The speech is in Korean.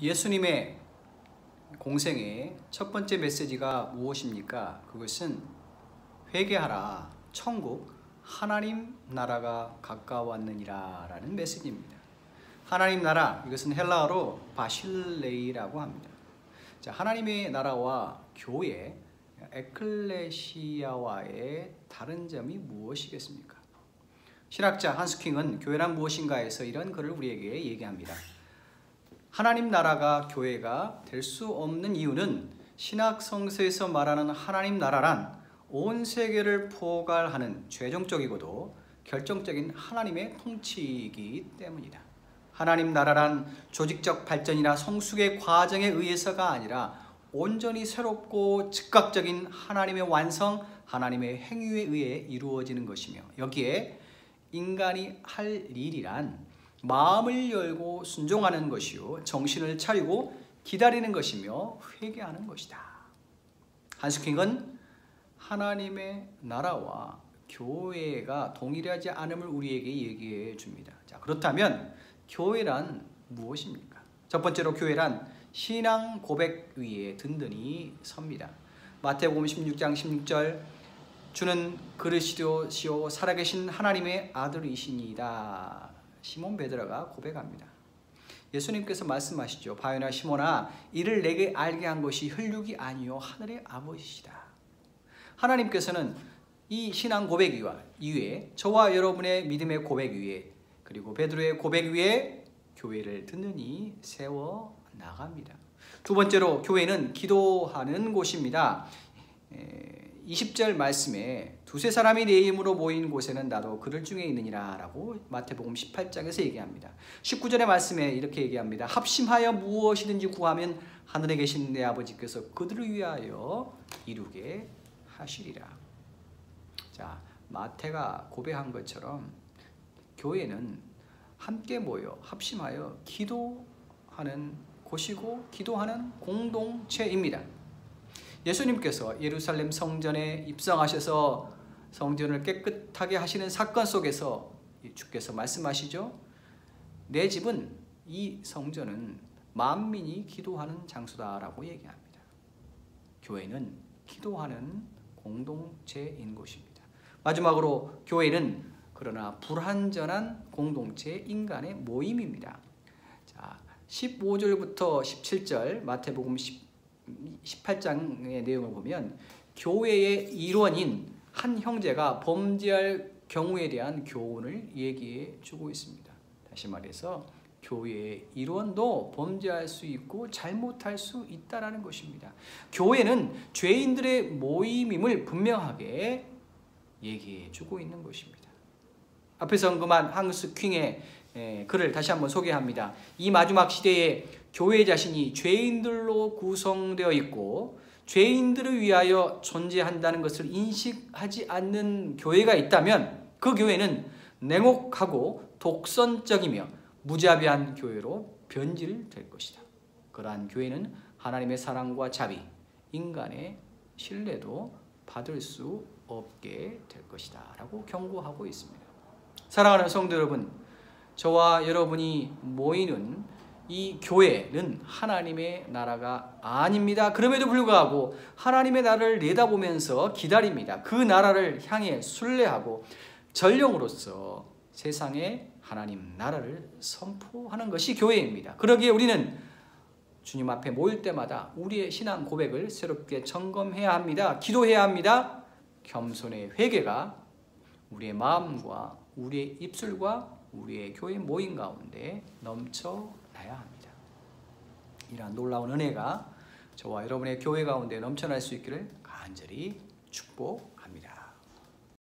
예수님의 공생의 첫 번째 메시지가 무엇입니까? 그것은 회개하라, 천국, 하나님 나라가 가까웠느니라 라는 메시지입니다. 하나님 나라, 이것은 헬라어로 바실레이라고 합니다. 자, 하나님의 나라와 교회, 에클레시아와의 다른 점이 무엇이겠습니까? 신학자 한스킹은 교회란 무엇인가에서 이런 글을 우리에게 얘기합니다. 하나님 나라가 교회가 될 수 없는 이유는 신학 성서에서 말하는 하나님 나라란 온 세계를 포괄하는 최종적이고도 결정적인 하나님의 통치이기 때문이다. 하나님 나라란 조직적 발전이나 성숙의 과정에 의해서가 아니라 온전히 새롭고 즉각적인 하나님의 완성, 하나님의 행위에 의해 이루어지는 것이며, 여기에 인간이 할 일이란 마음을 열고 순종하는 것이요, 정신을 차리고 기다리는 것이며 회개하는 것이다. 한스킹은 하나님의 나라와 교회가 동일하지 않음을 우리에게 얘기해 줍니다. 자, 그렇다면 교회란 무엇입니까? 첫 번째로 교회란 신앙 고백 위에 든든히 섭니다. 마태복음 16장 16절, 주는 그리스도시요 살아계신 하나님의 아들이시니이다. 시몬 베드로가 고백합니다. 예수님께서 말씀하시죠. 바요나 시몬아, 이를 내게 알게 한 것이 혈육이 아니요 하늘의 아버지시다. 하나님께서는 이 신앙 고백 이외에 저와 여러분의 믿음의 고백 위에, 그리고 베드로의 고백 위에 교회를 든든히 세워 나갑니다. 두 번째로 교회는 기도하는 곳입니다. 20절 말씀에 두세 사람이 내 이름으로 모인 곳에는 나도 그들 중에 있느니라 라고 마태복음 18장에서 얘기합니다. 19절의 말씀에 이렇게 얘기합니다. 합심하여 무엇이든지 구하면 하늘에 계신 내 아버지께서 그들을 위하여 이루게 하시리라. 자, 마태가 고백한 것처럼 교회는 함께 모여 합심하여 기도하는 곳이고 기도하는 공동체입니다. 예수님께서 예루살렘 성전에 입성하셔서 성전을 깨끗하게 하시는 사건 속에서 주께서 말씀하시죠. 내 집은, 이 성전은 만민이 기도하는 장소다라고 얘기합니다. 교회는 기도하는 공동체인 곳입니다. 마지막으로 교회는 그러나 불완전한 공동체, 인간의 모임입니다. 자, 15절부터 17절 마태복음 18장의 내용을 보면 교회의 일원인 한 형제가 범죄할 경우에 대한 교훈을 얘기해 주고 있습니다. 다시 말해서 교회의 일원도 범죄할 수 있고 잘못할 수 있다는 것입니다. 교회는 죄인들의 모임임을 분명하게 얘기해 주고 있는 것입니다. 앞에서 언급한 한스킹의 글을 다시 한번 소개합니다. 이 마지막 시대에 교회 자신이 죄인들로 구성되어 있고 죄인들을 위하여 존재한다는 것을 인식하지 않는 교회가 있다면 그 교회는 냉혹하고 독선적이며 무자비한 교회로 변질될 것이다. 그러한 교회는 하나님의 사랑과 자비, 인간의 신뢰도 받을 수 없게 될 것이다 라고 경고하고 있습니다. 사랑하는 성도 여러분, 저와 여러분이 모이는 이 교회는 하나님의 나라가 아닙니다. 그럼에도 불구하고 하나님의 나라를 내다보면서 기다립니다. 그 나라를 향해 순례하고 전령으로서 세상에 하나님 나라를 선포하는 것이 교회입니다. 그러기에 우리는 주님 앞에 모일 때마다 우리의 신앙 고백을 새롭게 점검해야 합니다. 기도해야 합니다. 겸손의 회개가 우리의 마음과 우리의 입술과 우리의 교회 모임 가운데 넘쳐나야 합니다. 이러한 놀라운 은혜가 저와 여러분의 교회 가운데 넘쳐날 수 있기를 간절히 축복합니다.